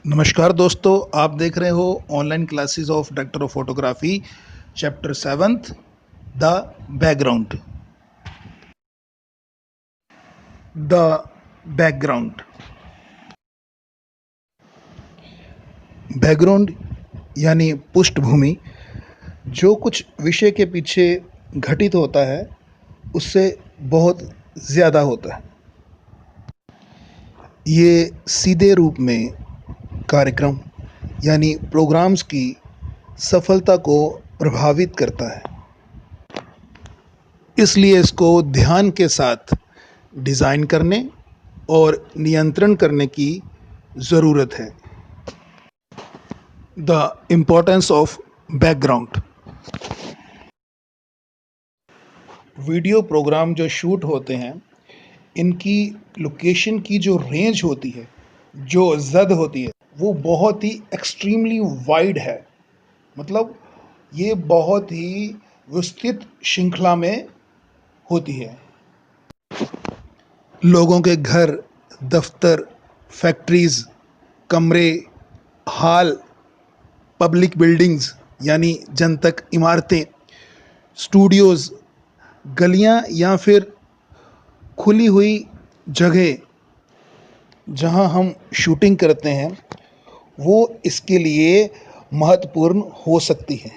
नमस्कार दोस्तों, आप देख रहे हो online classes of director of photography chapter 7th the background. The background background यानी पृष्ठभूमि। जो कुछ विषय के पीछे घटित होता है उससे बहुत ज़्यादा होता है। ये सीधे रूप में कार्यक्रम यानी प्रोग्राम्स की सफलता को प्रभावित करता है, इसलिए इसको ध्यान के साथ डिज़ाइन करने और नियंत्रण करने की ज़रूरत है। The importance of background. Video program जो शूट होते हैं, इनकी लोकेशन की जो रेंज होती है, जो जद होती है, वो बहुत ही एक्सट्रीमली वाइड है। मतलब ये बहुत ही विस्तृत श्रृंखला में होती है। लोगों के घर, दफ्तर, फैक्ट्रीज, कमरे, हॉल, पब्लिक बिल्डिंग्स यानी जनतक इमारतें, स्टूडियोज़, गलियां या फिर खुली हुई जगह जहां हम शूटिंग करते हैं, वो इसके लिए महत्वपूर्ण हो सकती है।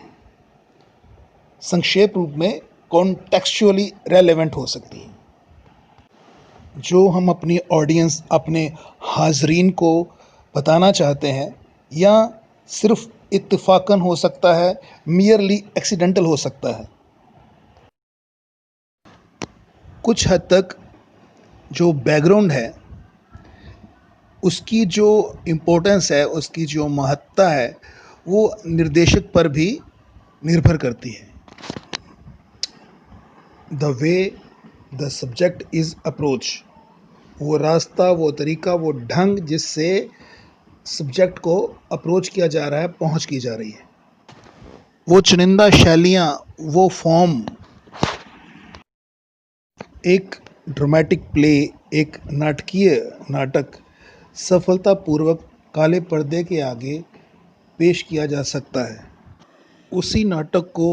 संक्षेप रूप में कॉन्टेक्चुअली रेलेवेंट हो सकती है। जो हम अपनी ऑडियंस, अपने हाजरीन को बताना चाहते हैं, या सिर्फ इत्तेफाकन हो सकता है, मियरली एक्सीडेंटल हो सकता है। कुछ हद तक जो बैकग्राउंड है उसकी जो इम्पोर्टेंस है, उसकी जो महत्ता है, वो निर्देशक पर भी निर्भर करती है। The way the subject is approach, वो रास्ता, वो तरीका, वो ढंग जिससे सब्जेक्ट को अप्रोच किया जा रहा है, पहुंच की जा रही है। वो चुनिंदा शैलियाँ, वो फॉर्म। एक ड्रामेटिक प्ले, एक नाटकीय नाटक सफलतापूर्वक काले पर्दे के आगे पेश किया जा सकता है। उसी नाटक को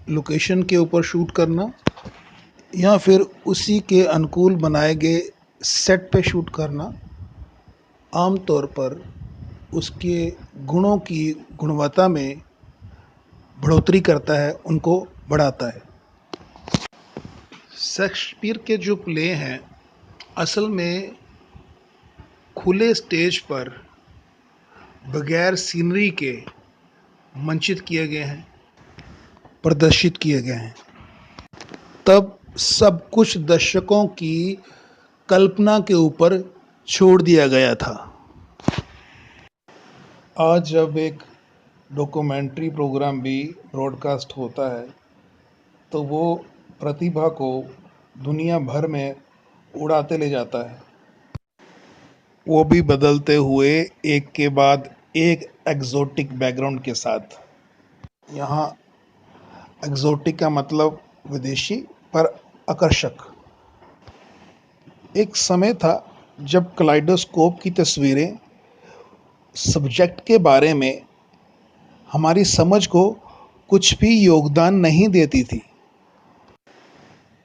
लोकेशन के ऊपर शूट करना या फिर उसी के अनुकूल बनाए गए सेट पे शूट करना आमतौर पर उसके गुणों की गुणवत्ता में बढ़ोतरी करता है, उनको बढ़ाता है। शेक्सपियर के जो प्ले हैं, असल में खुले स्टेज पर बगैर सीनरी के मंचित किए गए हैं, प्रदर्शित किए गए हैं। तब सब कुछ दर्शकों की कल्पना के ऊपर छोड़ दिया गया था। आज जब एक डॉक्यूमेंट्री प्रोग्राम भी ब्रॉडकास्ट होता है, तो वो प्रतिभा को दुनिया भर में उड़ाते ले जाता है, वो भी बदलते हुए एक के बाद एक एग्जोटिक बैकग्राउंड के साथ। यहाँ एग्जोटिक का मतलब विदेशी पर आकर्षक। एक समय था जब कलाइडोस्कोप की तस्वीरें सब्जेक्ट के बारे में हमारी समझ को कुछ भी योगदान नहीं देती थी।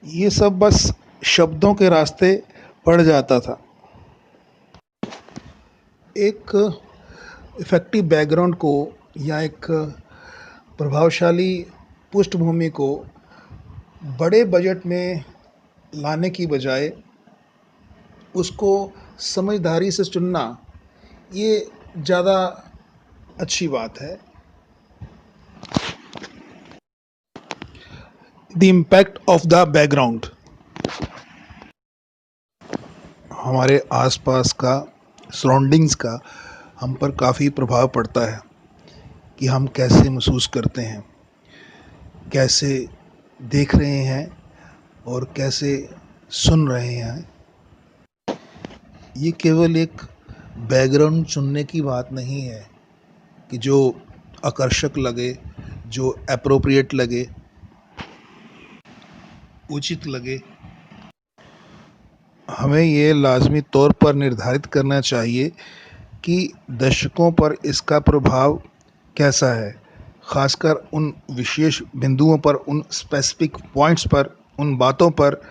ये सब बस शब्दों के रास्ते पड़ जाता था। एक इफ़ेक्टिव बैकग्राउंड को या एक प्रभावशाली पृष्ठभूमि को बड़े बजट में लाने की बजाय उसको समझदारी से चुनना, ये ज़्यादा अच्छी बात है। The impact of the background. हमारे आसपास का, सराउंडिंग्स का हम पर काफ़ी प्रभाव पड़ता है कि हम कैसे महसूस करते हैं, कैसे देख रहे हैं और कैसे सुन रहे हैं। ये केवल एक बैकग्राउंड चुनने की बात नहीं है कि जो आकर्षक लगे, जो एप्रोप्रिएट लगे, उचित लगे। हमें ये लाजमी तौर पर निर्धारित करना चाहिए कि दर्शकों पर इसका प्रभाव कैसा है, ख़ासकर उन विशेष बिंदुओं पर, उन स्पेसिफिक पॉइंट्स पर, उन बातों पर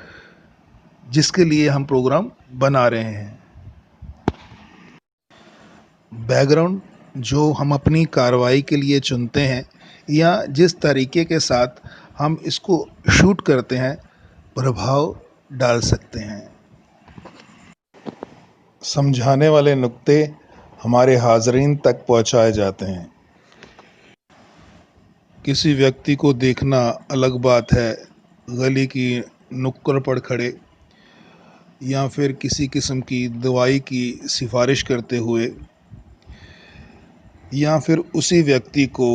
जिसके लिए हम प्रोग्राम बना रहे हैं। बैकग्राउंड जो हम अपनी कार्रवाई के लिए चुनते हैं या जिस तरीके के साथ हम इसको शूट करते हैं, प्रभाव डाल सकते हैं। समझाने वाले नुक्ते हमारे हाज़रीन तक पहुंचाए जाते हैं। किसी व्यक्ति को देखना अलग बात है, गली की नुक्कड़ पर खड़े या फिर किसी किस्म की दवाई की सिफारिश करते हुए, या फिर उसी व्यक्ति को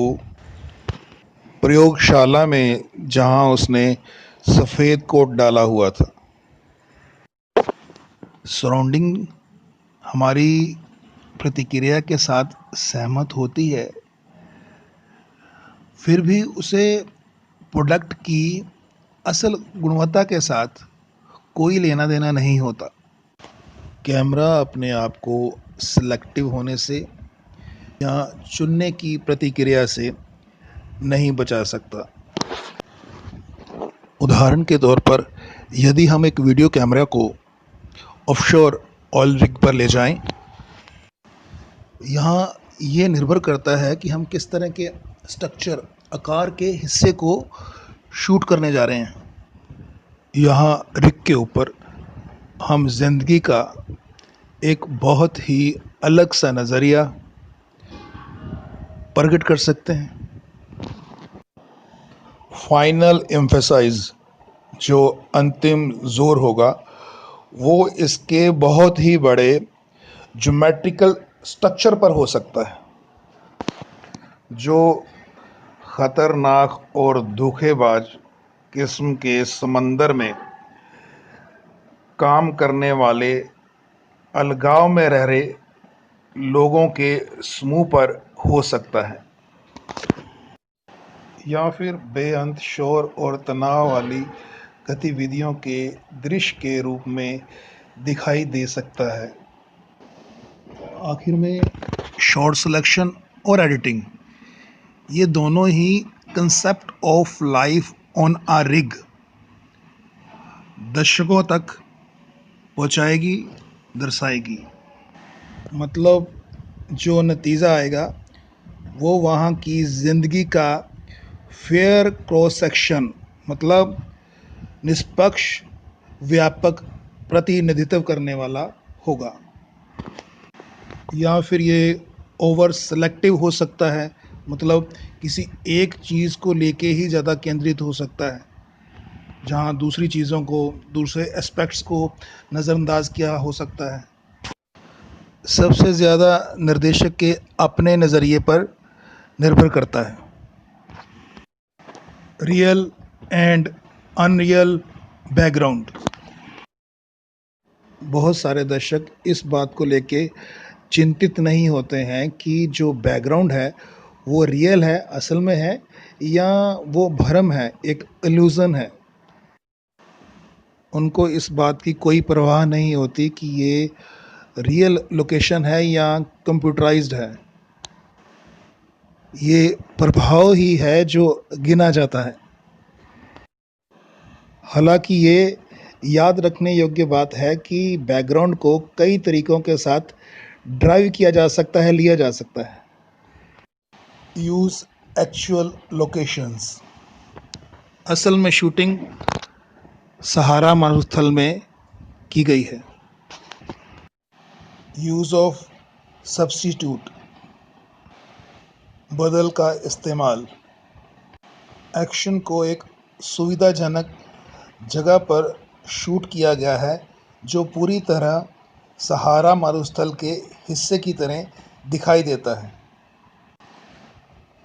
प्रयोगशाला में जहां उसने सफ़ेद कोट डाला हुआ था। सराउंडिंग हमारी प्रतिक्रिया के साथ सहमत होती है, फिर भी उसे प्रोडक्ट की असल गुणवत्ता के साथ कोई लेना देना नहीं होता। कैमरा अपने आप को सिलेक्टिव होने से या चुनने की प्रतिक्रिया से नहीं बचा सकता। उदाहरण के तौर पर, यदि हम एक वीडियो कैमरा को ऑफशोर ऑयल रिग पर ले जाएं, यहाँ ये निर्भर करता है कि हम किस तरह के स्ट्रक्चर, आकार के हिस्से को शूट करने जा रहे हैं। यहाँ रिग के ऊपर हम ज़िंदगी का एक बहुत ही अलग सा नज़रिया प्रकट कर सकते हैं। फाइनल एम्फेसाइज, जो अंतिम जोर होगा, वो इसके बहुत ही बड़े ज्योमेट्रिकल स्ट्रक्चर पर हो सकता है, जो ख़तरनाक और धोखेबाज किस्म के समंदर में काम करने वाले अलगाव में रह रहे लोगों के समूह पर हो सकता है, या फिर बेअंत शोर और तनाव वाली गतिविधियों के दृश्य के रूप में दिखाई दे सकता है। आखिर में शॉट सिलेक्शन और एडिटिंग, ये दोनों ही concept of life on a rig दर्शकों तक पहुंचाएगी, दर्शाएगी। मतलब जो नतीजा आएगा वो वहाँ की ज़िंदगी का फेयर क्रॉस सेक्शन, मतलब निष्पक्ष व्यापक प्रतिनिधित्व करने वाला होगा। या फिर ये ओवर सेलेक्टिव हो सकता है, मतलब किसी एक चीज़ को लेके ही ज़्यादा केंद्रित हो सकता है, जहाँ दूसरी चीज़ों को, दूसरे एस्पेक्ट्स को नज़रअंदाज किया हो सकता है। सबसे ज़्यादा निर्देशक के अपने नज़रिए पर निर्भर करता है। रियल एंड अनरियल बैकग्राउंड, बहुत सारे दर्शक इस बात को लेके चिंतित नहीं होते हैं कि जो बैकग्राउंड है वो रियल है, असल में है, या वो भ्रम है, एक इल्यूज़न है। उनको इस बात की कोई परवाह नहीं होती कि ये रियल लोकेशन है या कंप्यूटराइज्ड है। ये प्रभाव ही है जो गिना जाता है। हालांकि ये याद रखने योग्य बात है कि बैकग्राउंड को कई तरीक़ों के साथ ड्राइव किया जा सकता है, लिया जा सकता है। यूज़ एक्चुअल लोकेशंस, असल में शूटिंग सहारा मारुस्थल में की गई है। यूज़ ऑफ सब्स्टिट्यूट, बदल का इस्तेमाल, एक्शन को एक सुविधाजनक जगह पर शूट किया गया है जो पूरी तरह सहारा मारुस्थल के हिस्से की तरह दिखाई देता है।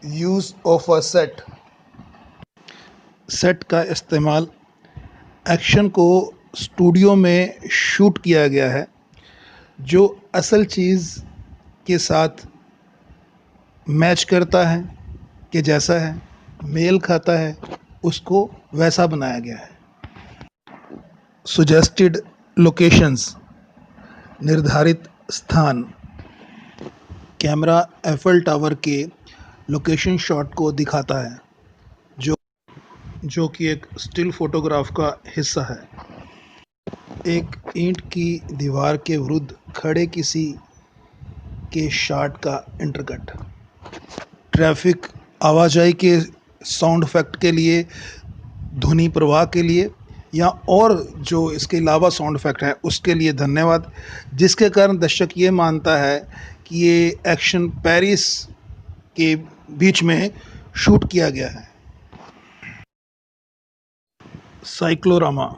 Use of a set, set का इस्तेमाल, एक्शन को स्टूडियो में शूट किया गया है जो असल चीज़ के साथ मैच करता है, कि जैसा है, मेल खाता है, उसको वैसा बनाया गया है। सुजेस्टेड लोकेशंस, निर्धारित स्थान, कैमरा एफिल टावर के लोकेशन शॉट को दिखाता है, जो जो कि एक स्टिल फोटोग्राफ का हिस्सा है। एक ईंट की दीवार के विरुद्ध खड़े किसी के शॉट का इंटरकट। ट्रैफिक आवाजाही के साउंड इफेक्ट के लिए, ध्वनि प्रवाह के लिए या और जो इसके अलावा साउंड इफेक्ट है उसके लिए धन्यवाद, जिसके कारण दर्शक ये मानता है कि ये एक्शन पेरिस के बीच में शूट किया गया है। साइक्लोरामा।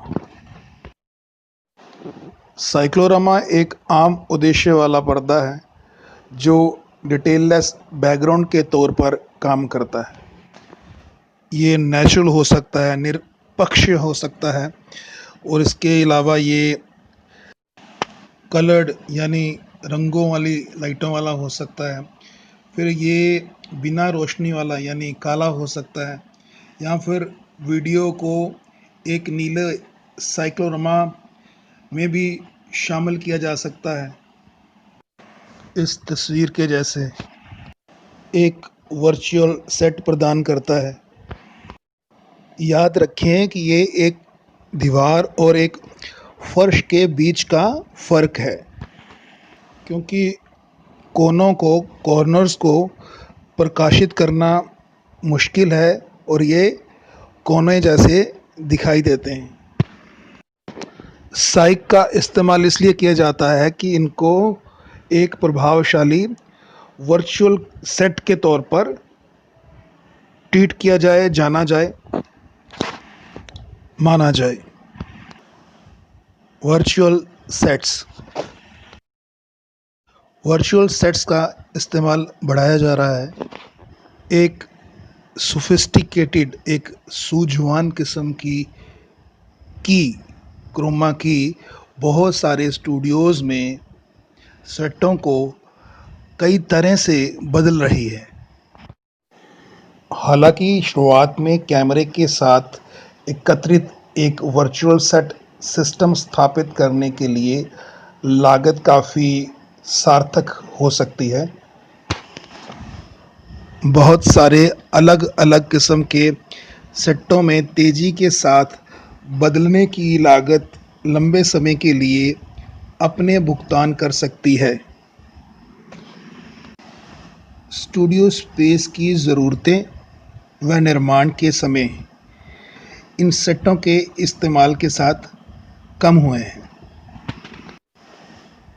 साइक्लोरामा एक आम उद्देश्य वाला पर्दा है जो डिटेललेस बैकग्राउंड के तौर पर काम करता है। ये नेचुरल हो सकता है, निरपक्ष हो सकता है और इसके अलावा ये कलर्ड यानी रंगों वाली लाइटों वाला हो सकता है। फिर ये बिना रोशनी वाला यानी काला हो सकता है, या फिर वीडियो को एक नीले साइक्लोरामा में भी शामिल किया जा सकता है। इस तस्वीर के जैसे एक वर्चुअल सेट प्रदान करता है। याद रखें कि ये एक दीवार और एक फर्श के बीच का फ़र्क है, क्योंकि कॉर्नर्स को प्रकाशित करना मुश्किल है और ये कोने जैसे दिखाई देते हैं। साइक का इस्तेमाल इसलिए किया जाता है कि इनको एक प्रभावशाली वर्चुअल सेट के तौर पर ट्रीट किया जाए, जाना जाए, माना जाए। Virtual sets. वर्चुअल सेट्स का इस्तेमाल बढ़ाया जा रहा है। एक सोफिस्टिकेटेड, एक सूझवान किस्म की क्रोमा की बहुत सारे स्टूडियोज़ में सेटों को कई तरह से बदल रही है। हालांकि शुरुआत में कैमरे के साथ एकत्रित एक वर्चुअल सेट सिस्टम स्थापित करने के लिए लागत काफ़ी सार्थक हो सकती है। बहुत सारे अलग अलग किस्म के सेटों में तेज़ी के साथ बदलने की लागत लंबे समय के लिए अपने भुगतान कर सकती है। स्टूडियो स्पेस की ज़रूरतें व निर्माण के समय इन सेटों के इस्तेमाल के साथ कम हुए हैं।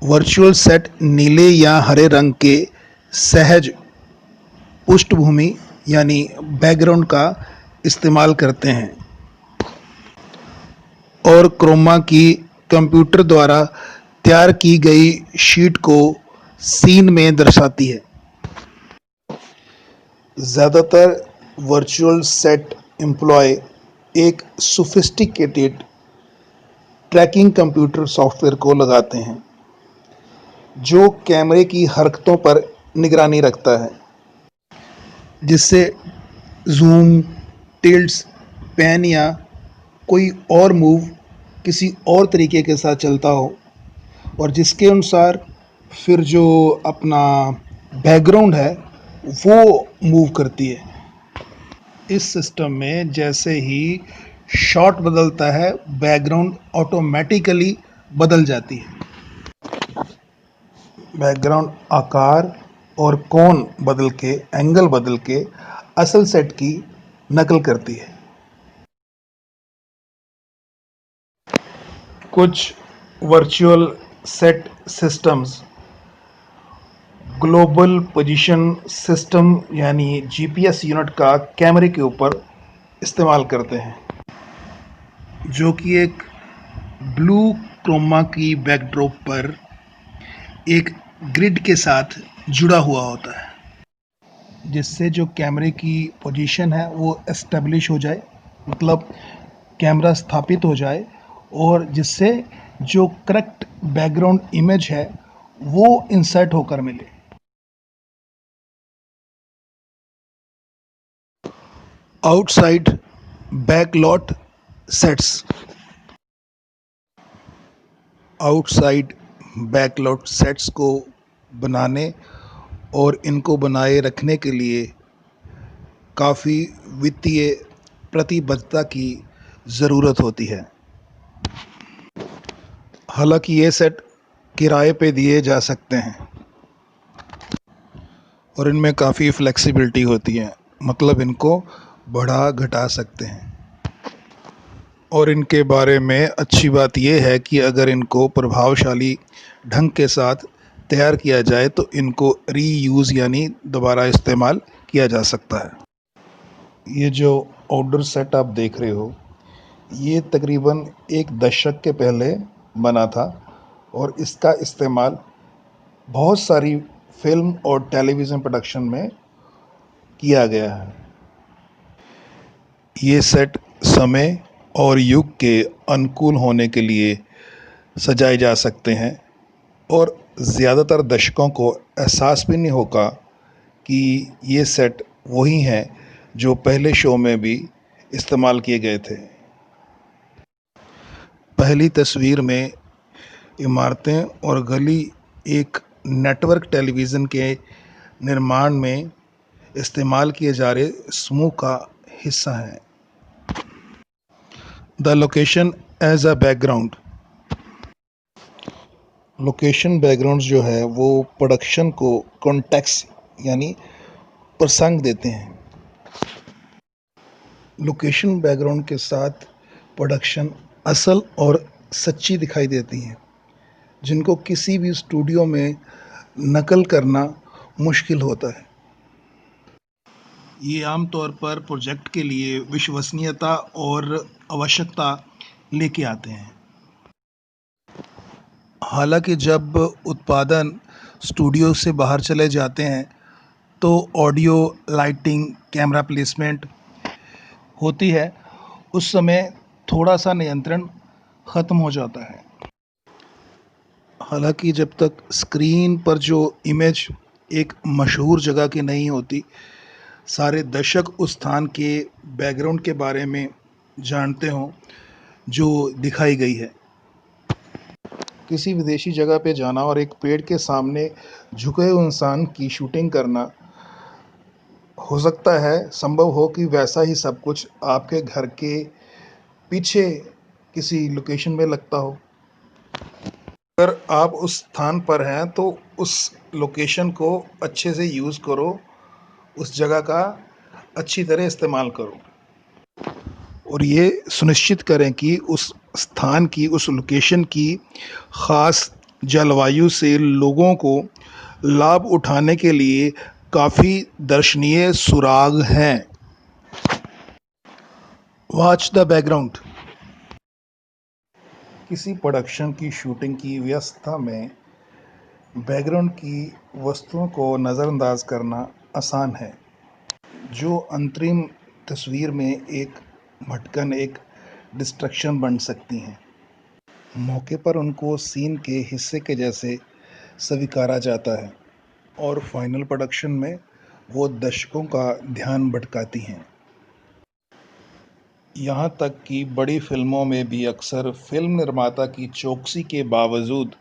वर्चुअल सेट नीले या हरे रंग के सहज पृष्ठभूमि यानी बैकग्राउंड का इस्तेमाल करते हैं और क्रोमा की कंप्यूटर द्वारा तैयार की गई शीट को सीन में दर्शाती है। ज़्यादातर वर्चुअल सेट एम्प्लॉय एक सोफिस्टिकेटेड ट्रैकिंग कंप्यूटर सॉफ्टवेयर को लगाते हैं जो कैमरे की हरकतों पर निगरानी रखता है, जिससे जूम, टिल्ट्स, पैन या कोई और मूव किसी और तरीके के साथ चलता हो और जिसके अनुसार फिर जो अपना बैकग्राउंड है वो मूव करती है। इस सिस्टम में जैसे ही शॉट बदलता है, बैकग्राउंड ऑटोमेटिकली बदल जाती है। बैकग्राउंड आकार और कोण बदल के, एंगल बदल के असल सेट की नकल करती है। कुछ virtual set systems global position system यानी जीपीएस यूनिट का कैमरे के ऊपर इस्तेमाल करते हैं, जो कि एक ब्लू क्रोमा की बैकड्रॉप पर एक ग्रिड के साथ जुड़ा हुआ होता है, जिससे जो कैमरे की पोजीशन है वो एस्टेब्लिश हो जाए, मतलब कैमरा स्थापित हो जाए और जिससे जो करेक्ट बैकग्राउंड इमेज है वो इंसर्ट होकर मिले। Outside backlot sets. Outside backlot sets को बनाने और इनको बनाए रखने के लिए काफ़ी वित्तीय प्रतिबद्धता की ज़रूरत होती है। हालांकि ये सेट किराए पे दिए जा सकते हैं और इनमें काफ़ी फ्लेक्सिबिलिटी होती है, मतलब इनको बढ़ा घटा सकते हैं। और इनके बारे में अच्छी बात यह है कि अगर इनको प्रभावशाली ढंग के साथ तैयार किया जाए तो इनको रीयूज़ यानी दोबारा इस्तेमाल किया जा सकता है। ये जो आउटडोर सेट आप देख रहे हो, ये तकरीबन एक दशक के पहले बना था और इसका इस्तेमाल बहुत सारी फिल्म और टेलीविज़न प्रोडक्शन में किया गया है। ये सेट समय और युग के अनुकूल होने के लिए सजाए जा सकते हैं और ज़्यादातर दर्शकों को एहसास भी नहीं होगा कि ये सेट वही हैं जो पहले शो में भी इस्तेमाल किए गए थे। पहली तस्वीर में इमारतें और गली एक नेटवर्क टेलीविज़न के निर्माण में इस्तेमाल किए जा रहे समूह का हिस्सा है। The location as a background. Location background जो है वो प्रोडक्शन को कॉन्टेक्स्ट यानी प्रसंग देते हैं। लोकेशन बैकग्राउंड के साथ प्रोडक्शन असल और सच्ची दिखाई देती हैं, जिनको किसी भी स्टूडियो में नकल करना मुश्किल होता है। ये आमतौर पर प्रोजेक्ट के लिए विश्वसनीयता और आवश्यकता लेके आते हैं। हालांकि जब उत्पादन स्टूडियो से बाहर चले जाते हैं तो ऑडियो, लाइटिंग, कैमरा प्लेसमेंट होती है, उस समय थोड़ा सा नियंत्रण ख़त्म हो जाता है। हालांकि जब तक स्क्रीन पर जो इमेज एक मशहूर जगह की नहीं होती, सारे दर्शक उस स्थान के बैकग्राउंड के बारे में जानते हों जो दिखाई गई है। किसी विदेशी जगह पे जाना और एक पेड़ के सामने झुके हुए इंसान की शूटिंग करना, हो सकता है संभव हो कि वैसा ही सब कुछ आपके घर के पीछे किसी लोकेशन में लगता हो। अगर आप उस स्थान पर हैं तो उस लोकेशन को अच्छे से यूज़ करो, उस जगह का अच्छी तरह इस्तेमाल करो और ये सुनिश्चित करें कि उस स्थान की, उस लोकेशन की ख़ास जलवायु से लोगों को लाभ उठाने के लिए काफ़ी दर्शनीय सुराग हैं। Watch the background. किसी प्रोडक्शन की शूटिंग की व्यवस्था में बैकग्राउंड की वस्तुओं को नज़रअंदाज करना आसान है, जो अंतरिम तस्वीर में एक भटकन, एक डिस्ट्रैक्शन बन सकती हैं। मौके पर उनको सीन के हिस्से के जैसे स्वीकारा जाता है और फाइनल प्रोडक्शन में वो दर्शकों का ध्यान भटकाती हैं। यहाँ तक कि बड़ी फिल्मों में भी अक्सर फिल्म निर्माता की चौकसी के बावजूद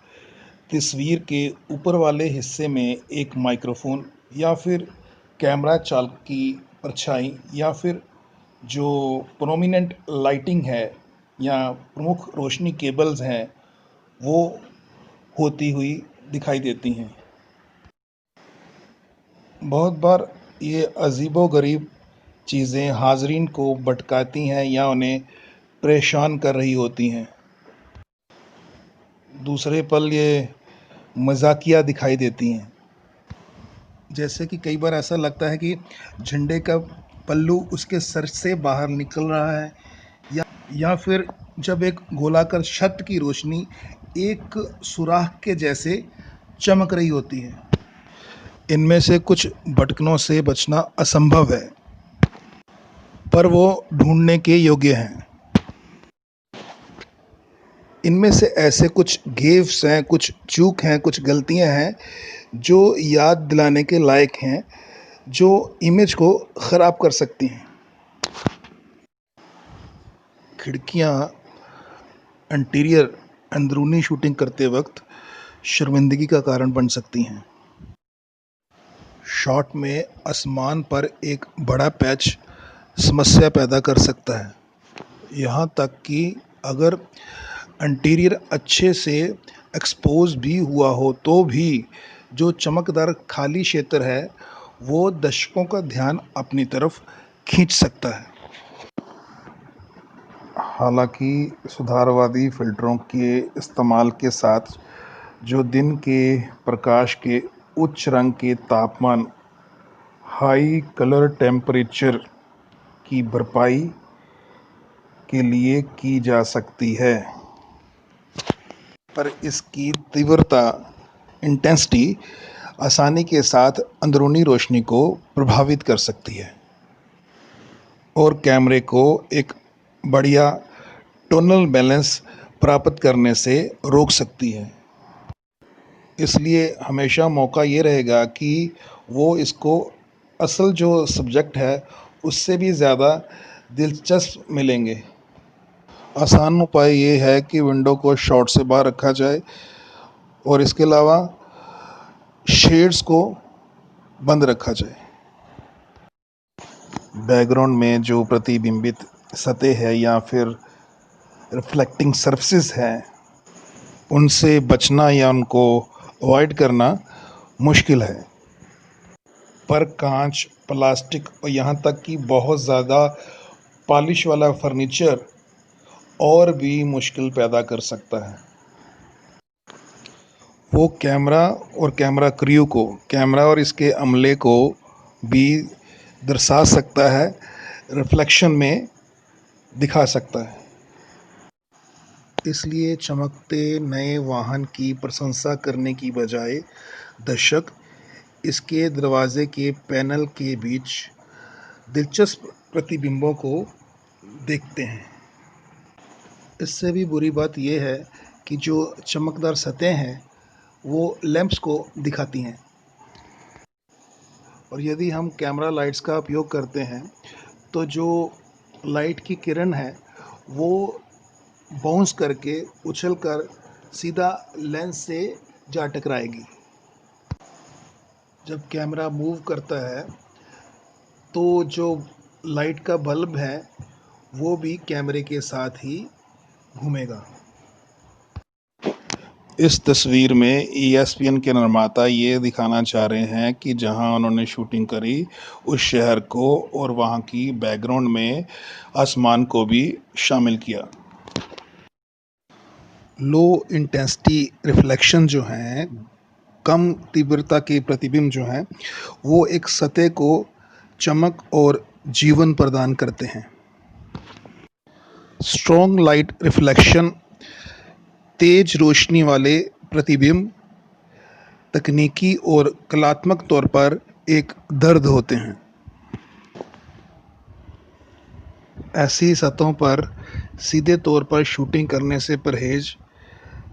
तस्वीर के ऊपर वाले हिस्से में एक माइक्रोफोन या फिर कैमरा चालक की परछाई या फिर जो प्रोमिनेंट लाइटिंग है या प्रमुख रोशनी केबल्स हैं, वो होती हुई दिखाई देती हैं। बहुत बार ये अजीबो-गरीब चीज़ें हाज़रीन को भटकाती हैं या उन्हें परेशान कर रही होती हैं। दूसरे पल ये मज़ाकिया दिखाई देती हैं। जैसे कि कई बार ऐसा लगता है कि झंडे का पल्लू उसके सर से बाहर निकल रहा है या फिर जब एक गोलाकार छत की रोशनी एक सुराख के जैसे चमक रही होती है। इनमें से कुछ भटकनों से बचना असंभव है, पर वो ढूंढने के योग्य हैं। इनमें से ऐसे कुछ गेफ्स हैं, कुछ चूक हैं, कुछ गलतियां हैं जो याद दिलाने के लायक हैं, जो इमेज को ख़राब कर सकती हैं। खिड़कियां इंटीरियर अंदरूनी शूटिंग करते वक्त शर्मिंदगी का कारण बन सकती हैं। शॉट में आसमान पर एक बड़ा पैच समस्या पैदा कर सकता है, यहाँ तक कि अगर इंटीरियर अच्छे से एक्सपोज भी हुआ हो तो भी जो चमकदार खाली क्षेत्र है वो दर्शकों का ध्यान अपनी तरफ खींच सकता है। हालांकि सुधारवादी फ़िल्टरों के इस्तेमाल के साथ जो दिन के प्रकाश के उच्च रंग के तापमान हाई कलर टेम्परेचर की भरपाई के लिए की जा सकती है, पर इसकी तीव्रता इंटेंसिटी आसानी के साथ अंदरूनी रोशनी को प्रभावित कर सकती है और कैमरे को एक बढ़िया टोनल बैलेंस प्राप्त करने से रोक सकती है। इसलिए हमेशा मौका ये रहेगा कि वो इसको असल जो सब्जेक्ट है उससे भी ज़्यादा दिलचस्प मिलेंगे। आसान उपाय ये है कि विंडो को शॉट से बाहर रखा जाए और इसके अलावा शेड्स को बंद रखा जाए। बैकग्राउंड में जो प्रतिबिंबित सतह है या फिर रिफ्लेक्टिंग सरफेसेस हैं उनसे बचना या उनको अवॉइड करना मुश्किल है, पर कांच, प्लास्टिक और यहाँ तक कि बहुत ज़्यादा पॉलिश वाला फर्नीचर और भी मुश्किल पैदा कर सकता है। वो कैमरा और कैमरा क्रू को, कैमरा और इसके अमले को भी दर्शा सकता है, रिफ्लेक्शन में दिखा सकता है। इसलिए चमकते नए वाहन की प्रशंसा करने की बजाय दर्शक इसके दरवाजे के पैनल के बीच दिलचस्प प्रतिबिंबों को देखते हैं। इससे भी बुरी बात यह है कि जो चमकदार सतह हैं वो लैंप्स को दिखाती हैं और यदि हम कैमरा लाइट्स का उपयोग करते हैं तो जो लाइट की किरण है वो बाउंस करके उछलकर सीधा लेंस से जा टकराएगी। जब कैमरा मूव करता है तो जो लाइट का बल्ब है वो भी कैमरे के साथ ही घूमेगा। इस तस्वीर में ESPN के निर्माता ये दिखाना चाह रहे हैं कि जहां उन्होंने शूटिंग करी उस शहर को और वहां की बैकग्राउंड में आसमान को भी शामिल किया। लो इंटेंसिटी रिफ्लेक्शन जो हैं, कम तीव्रता के प्रतिबिंब जो हैं वो एक सतह को चमक और जीवन प्रदान करते हैं। स्ट्रॉन्ग लाइट रिफ्लेक्शन, तेज रोशनी वाले प्रतिबिंब तकनीकी और कलात्मक तौर पर एक दर्द होते हैं। ऐसी सतहों पर सीधे तौर पर शूटिंग करने से परहेज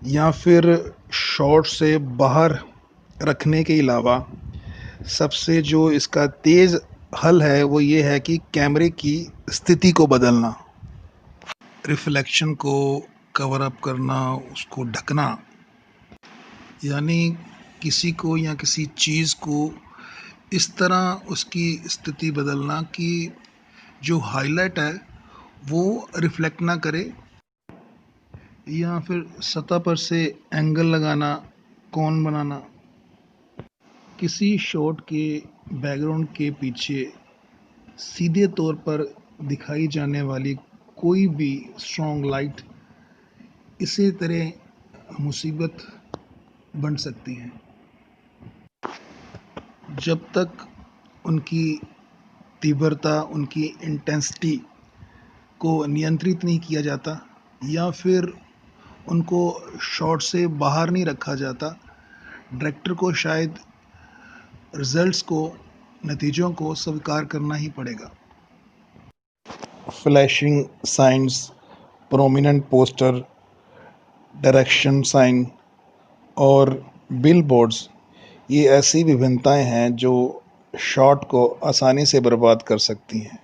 या फिर शॉट से बाहर रखने के अलावा सबसे जो इसका तेज़ हल है वो ये है कि कैमरे की स्थिति को बदलना, रिफ्लेक्शन को कवर अप करना, उसको ढकना, यानी किसी को या किसी चीज़ को इस तरह उसकी स्थिति बदलना कि जो हाईलाइट है वो रिफ्लेक्ट ना करे, या फिर सतह पर से एंगल लगाना, कोन बनाना। किसी शॉट के बैकग्राउंड के पीछे सीधे तौर पर दिखाई जाने वाली कोई भी स्ट्रॉन्ग लाइट इसी तरह मुसीबत बन सकती हैं। जब तक उनकी तीव्रता, उनकी इंटेंसिटी को नियंत्रित नहीं किया जाता या फिर उनको शॉट से बाहर नहीं रखा जाता, डायरेक्टर को शायद रिजल्ट्स को, नतीजों को स्वीकार करना ही पड़ेगा। Flashing signs, prominent poster, direction sign और बिलबोर्ड्स, ये ऐसी विभिन्नताएं हैं जो शॉट को आसानी से बर्बाद कर सकती हैं।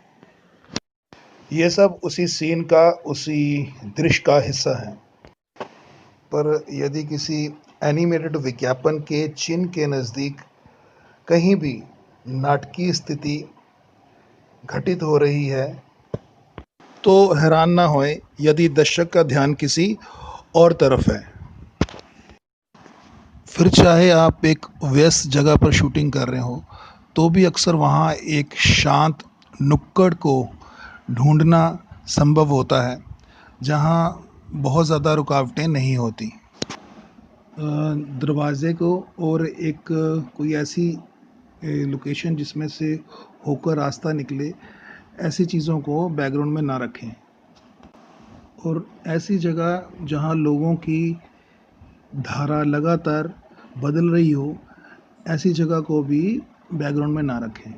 ये सब उसी सीन का, उसी दृश्य का हिस्सा है, पर यदि किसी एनिमेटेड विज्ञापन के चिन्ह के नज़दीक कहीं भी नाटकीय स्थिति घटित हो रही है तो हैरान ना होए यदि दर्शक का ध्यान किसी और तरफ है। फिर चाहे आप एक व्यस्त जगह पर शूटिंग कर रहे हो तो भी अक्सर वहाँ एक शांत नुक्कड़ को ढूंढना संभव होता है जहाँ बहुत ज़्यादा रुकावटें नहीं होती। दरवाज़े को और एक कोई ऐसी लोकेशन जिसमें से होकर रास्ता निकले, ऐसी चीज़ों को बैकग्राउंड में ना रखें। और ऐसी जगह जहाँ लोगों की धारा लगातार बदल रही हो, ऐसी जगह को भी बैकग्राउंड में ना रखें।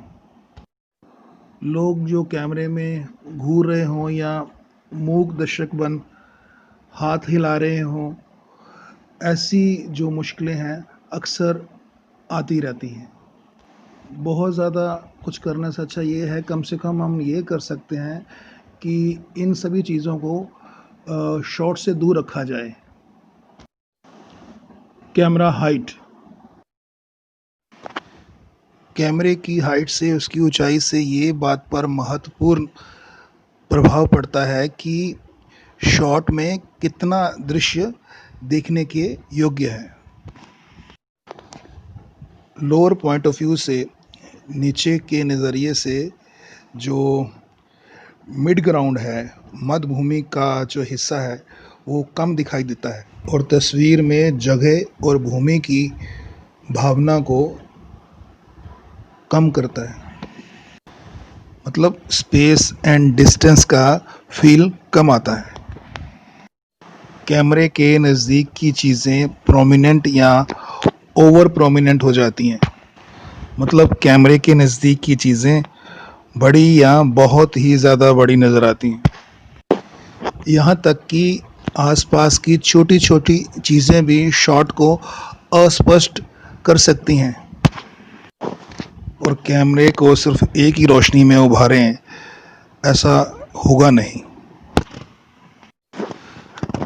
लोग जो कैमरे में घूर रहे हों या मूक दर्शक बन हाथ हिला रहे हों, ऐसी जो मुश्किलें हैं अक्सर आती रहती हैं। बहुत ज़्यादा कुछ करने से अच्छा ये है, कम से कम हम ये कर सकते हैं कि इन सभी चीज़ों को शॉट से दूर रखा जाए। कैमरा हाइट, कैमरे की हाइट से, उसकी ऊंचाई से ये बात पर महत्वपूर्ण प्रभाव पड़ता है कि शॉट में कितना दृश्य देखने के योग्य है। लोअर पॉइंट ऑफ व्यू से, नीचे के नज़रिए से, जो मिड ग्राउंड है, मध्य भूमि का जो हिस्सा है वो कम दिखाई देता है और तस्वीर में जगह और भूमि की भावना को कम करता है। मतलब स्पेस एंड डिस्टेंस का फील कम आता है। कैमरे के नज़दीक की चीज़ें प्रोमिनेंट या ओवर प्रोमिनेंट हो जाती हैं। मतलब कैमरे के नज़दीक की चीज़ें बड़ी या बहुत ही ज़्यादा बड़ी नज़र आती हैं। यहाँ तक कि आसपास की छोटी छोटी चीज़ें भी शॉट को अस्पष्ट कर सकती हैं और कैमरे को सिर्फ एक ही रोशनी में उभारें, ऐसा होगा नहीं।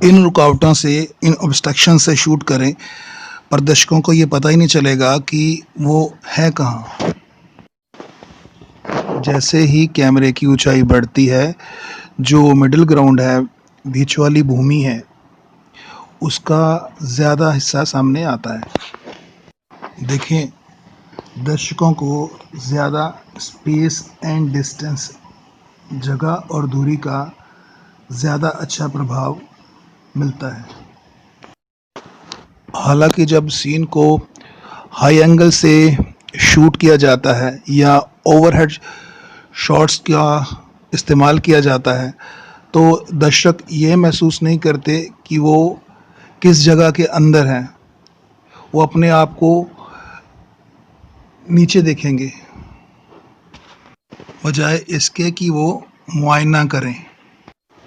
इन रुकावटों से, इन ऑब्स्ट्रक्शन से शूट करें पर दर्शकों को ये पता ही नहीं चलेगा कि वो है कहाँ। जैसे ही कैमरे की ऊंचाई बढ़ती है, जो मिडिल ग्राउंड है, बीच वाली भूमि है, उसका ज़्यादा हिस्सा सामने आता है। देखें, दर्शकों को ज़्यादा स्पेस एंड डिस्टेंस, जगह और दूरी का ज़्यादा अच्छा प्रभाव मिलता है। हालांकि जब सीन को हाई एंगल से शूट किया जाता है या ओवरहेड शॉट्स का इस्तेमाल किया जाता है तो दर्शक ये महसूस नहीं करते कि वो किस जगह के अंदर हैं। वो अपने आप को नीचे देखेंगे बजाय इसके कि वो मुआयना करें।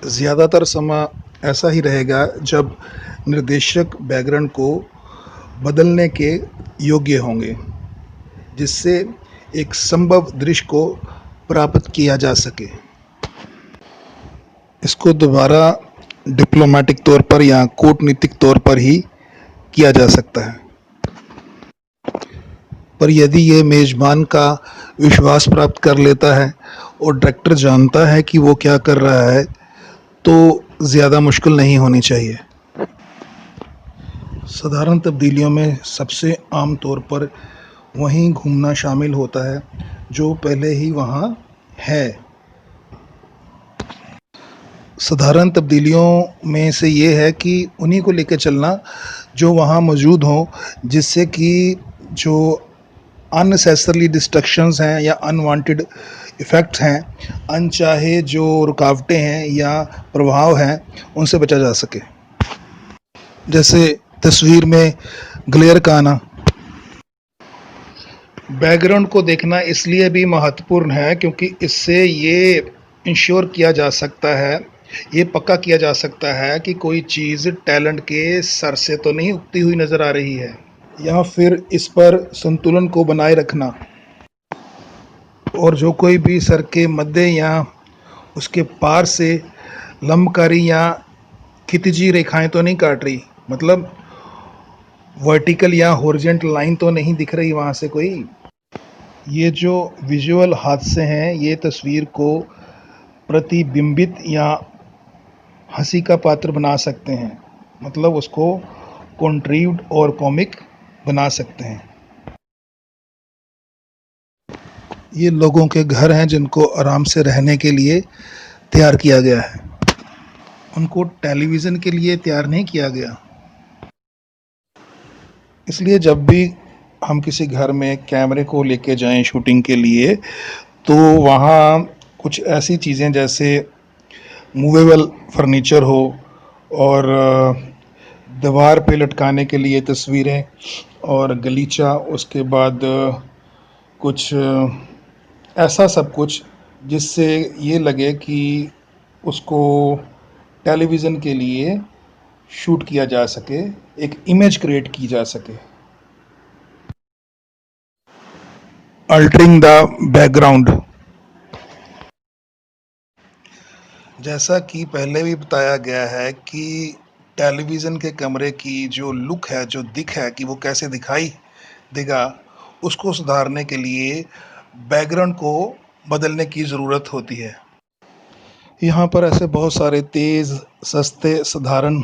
ज़्यादातर समय ऐसा ही रहेगा जब निर्देशक बैकग्राउंड को बदलने के योग्य होंगे, जिससे एक संभव दृश्य को प्राप्त किया जा सके। इसको दोबारा डिप्लोमेटिक तौर पर या कूटनीतिक तौर पर ही किया जा सकता है। पर यदि ये मेज़बान का विश्वास प्राप्त कर लेता है और डायरेक्टर जानता है कि वो क्या कर रहा है, तो ज़्यादा मुश्किल नहीं होनी चाहिए। साधारण तब्दीलियों में सबसे आम तौर पर वहीं घूमना शामिल होता है जो पहले ही वहाँ है। साधारण तब्दीलियों में से ये है कि उन्हीं को लेकर चलना जो वहाँ मौजूद हों, जिससे कि जो अननेसेसरली डिस्ट्रक्शंस हैं या अनवांटेड इफ़ेक्ट्स हैं, अनचाहे जो रुकावटें हैं या प्रभाव हैं, उनसे बचा जा सके। जैसे तस्वीर में ग्लेयर का आना। बैकग्राउंड को देखना इसलिए भी महत्वपूर्ण है क्योंकि इससे ये इंश्योर किया जा सकता है, ये पक्का किया जा सकता है कि कोई चीज़ टैलेंट के सर से तो नहीं उगती हुई नज़र आ रही है, या फिर इस पर संतुलन को बनाए रखना। और जो कोई भी सर के मध्य या उसके पार से लंबकारी या खितिजी रेखाएं तो नहीं काट रही, मतलब वर्टिकल या हॉरिजॉन्टल लाइन तो नहीं दिख रही वहाँ से कोई। ये जो विजुअल हादसे हैं ये तस्वीर को प्रतिबिंबित या हंसी का पात्र बना सकते हैं, मतलब उसको कॉन्ट्रीव्ड और कॉमिक बना सकते हैं। ये लोगों के घर हैं जिनको आराम से रहने के लिए तैयार किया गया है, उनको टेलीविज़न के लिए तैयार नहीं किया गया। इसलिए जब भी हम किसी घर में कैमरे को लेके जाएं शूटिंग के लिए, तो वहाँ कुछ ऐसी चीज़ें जैसे मूवेबल फर्नीचर हो और दीवार पे लटकाने के लिए तस्वीरें और गलीचा, उसके बाद कुछ ऐसा सब कुछ जिससे ये लगे कि उसको टेलीविज़न के लिए शूट किया जा सके, एक इमेज क्रिएट की जा सके। अल्टरिंग द बैकग्राउंड, जैसा कि पहले भी बताया गया है कि टेलीविज़न के कमरे की जो लुक है, जो दिख है कि वो कैसे दिखाई देगा, उसको सुधारने के लिए बैकग्राउंड को बदलने की ज़रूरत होती है। यहाँ पर ऐसे बहुत सारे तेज़, सस्ते, साधारण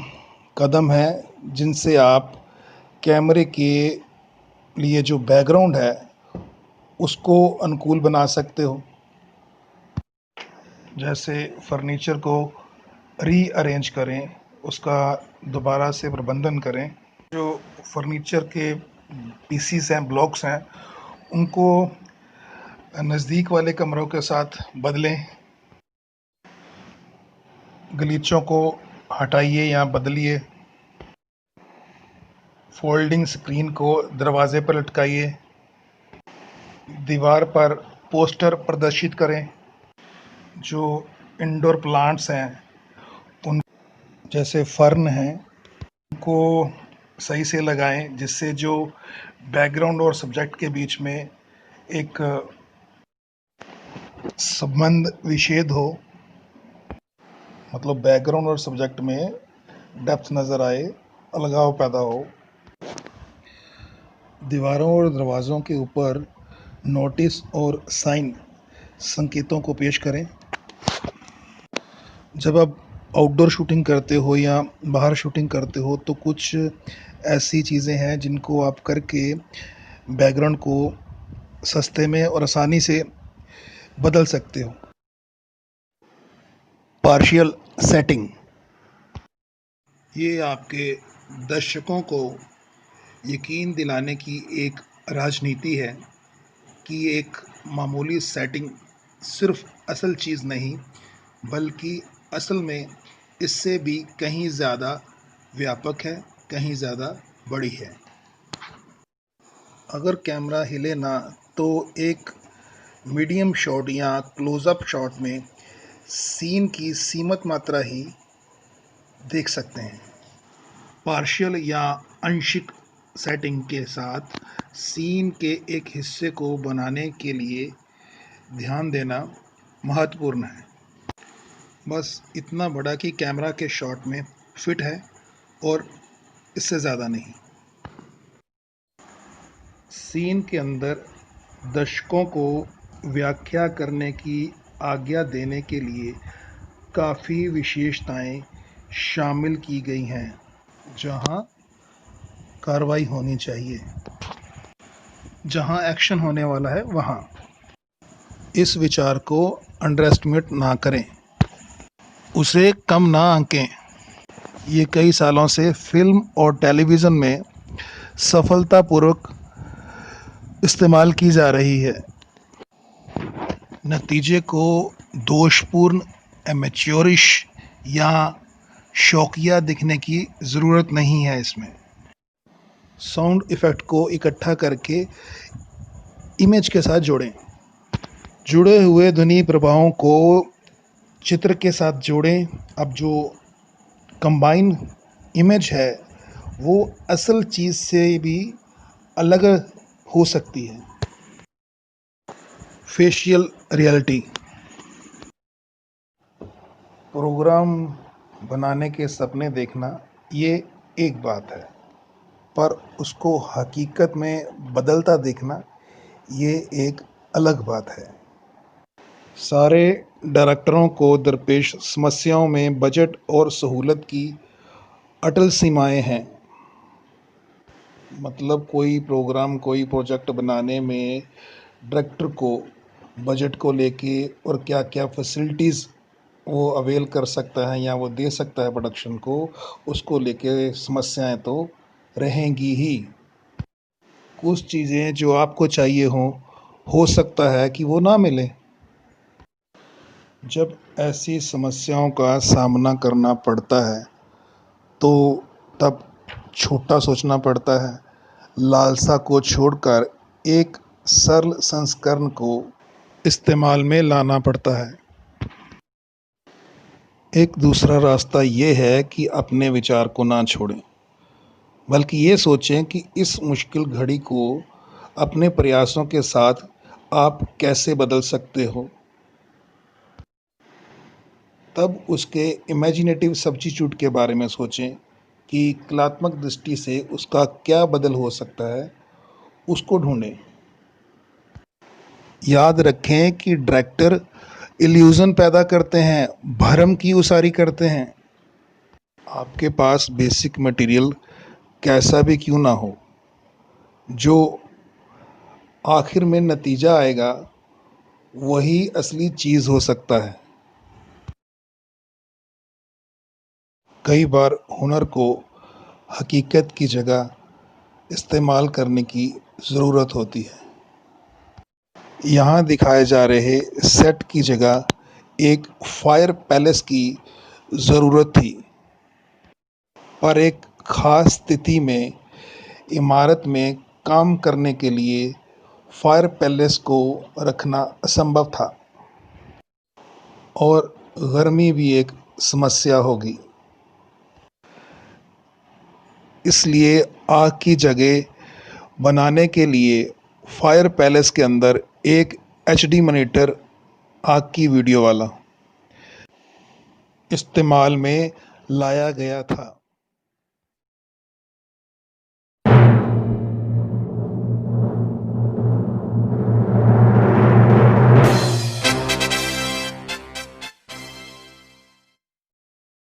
कदम हैं जिनसे आप कैमरे के लिए जो बैकग्राउंड है उसको अनुकूल बना सकते हो। जैसे फर्नीचर को रीअरेंज करें, उसका दोबारा से प्रबंधन करें। जो फर्नीचर के पीसीस हैं, ब्लॉक्स हैं, उनको नज़दीक वाले कमरों के साथ बदलें। गलीचों को हटाइए या बदलिए। फोल्डिंग स्क्रीन को दरवाजे पर लटकाइए। दीवार पर पोस्टर प्रदर्शित करें। जो इंडोर प्लांट्स हैं, उन जैसे फर्न हैं, उनको सही से लगाएं जिससे जो बैकग्राउंड और सब्जेक्ट के बीच में एक संबंध विच्छेद हो, मतलब बैकग्राउंड और सब्जेक्ट में डेप्थ नज़र आए, अलगाव पैदा हो। दीवारों और दरवाज़ों के ऊपर नोटिस और साइन संकेतों को पेश करें। जब आप आउटडोर शूटिंग करते हो या बाहर शूटिंग करते हो तो कुछ ऐसी चीज़ें हैं जिनको आप करके बैकग्राउंड को सस्ते में और आसानी से बदल सकते हो। पार्शियल सेटिंग, ये आपके दर्शकों को यकीन दिलाने की एक राजनीति है कि एक मामूली सेटिंग सिर्फ असल चीज़ नहीं, बल्कि असल में इससे भी कहीं ज़्यादा व्यापक है, कहीं ज़्यादा बड़ी है। अगर कैमरा हिले ना तो एक मीडियम शॉट या क्लोज़अप शॉट में सीन की सीमित मात्रा ही देख सकते हैं। पार्शियल या आंशिक सेटिंग के साथ सीन के एक हिस्से को बनाने के लिए ध्यान देना महत्वपूर्ण है। बस इतना बड़ा कि कैमरा के शॉट में फिट है और इससे ज़्यादा नहीं। सीन के अंदर दर्शकों को व्याख्या करने की आज्ञा देने के लिए काफ़ी विशेषताएं शामिल की गई हैं। जहां कार्रवाई होनी चाहिए, जहां एक्शन होने वाला है वहां। इस विचार को अंडर एस्टिमेट ना करें, उसे कम ना आंकें। ये कई सालों से फिल्म और टेलीविज़न में सफलतापूर्वक इस्तेमाल की जा रही है। नतीजे को दोषपूर्ण, एमेच्योरिश या शौकिया दिखने की ज़रूरत नहीं है। इसमें साउंड इफ़ेक्ट को इकट्ठा करके इमेज के साथ जोड़ें। जुड़े हुए ध्वनि प्रभावों को चित्र के साथ जोड़ें। अब जो कंबाइन इमेज है वो असल चीज़ से भी अलग हो सकती है। फेशियल रियलिटी, प्रोग्राम बनाने के सपने देखना ये एक बात है, पर उसको हकीकत में बदलता देखना ये एक अलग बात है। सारे डायरेक्टरों को दरपेश समस्याओं में बजट और सहूलत की अटल सीमाएं हैं। मतलब कोई प्रोग्राम, कोई प्रोजेक्ट बनाने में डायरेक्टर को बजट को लेके और क्या क्या फैसिलिटीज़ वो अवेल कर सकता है या वो दे सकता है प्रोडक्शन को, उसको लेके समस्याएं तो रहेंगी ही। कुछ चीज़ें जो आपको चाहिए हों, हो सकता है कि वो ना मिले। जब ऐसी समस्याओं का सामना करना पड़ता है तो तब छोटा सोचना पड़ता है। लालसा को छोड़कर एक सरल संस्करण को इस्तेमाल में लाना पड़ता है। एक दूसरा रास्ता ये है कि अपने विचार को ना छोड़ें, बल्कि ये सोचें कि इस मुश्किल घड़ी को अपने प्रयासों के साथ आप कैसे बदल सकते हो। तब उसके इमेजिनेटिव सब्स्टिट्यूट के बारे में सोचें कि कलात्मक दृष्टि से उसका क्या बदल हो सकता है, उसको ढूंढें। याद रखें कि डायरेक्टर इल्यूज़न पैदा करते हैं, भ्रम की उसारी करते हैं। आपके पास बेसिक मटेरियल कैसा भी क्यों ना हो, जो आखिर में नतीजा आएगा वही असली चीज़ हो सकता है। कई बार हुनर को हकीकत की जगह इस्तेमाल करने की ज़रूरत होती है। यहाँ दिखाए जा रहे सेट की जगह एक फायर पैलेस की ज़रूरत थी, पर एक ख़ास स्थिति में इमारत में काम करने के लिए फायर पैलेस को रखना असंभव था और गर्मी भी एक समस्या होगी। इसलिए आग की जगह बनाने के लिए फायर पैलेस के अंदर एक एचडी मॉनिटर, आग की वीडियो वाला, इस्तेमाल में लाया गया था।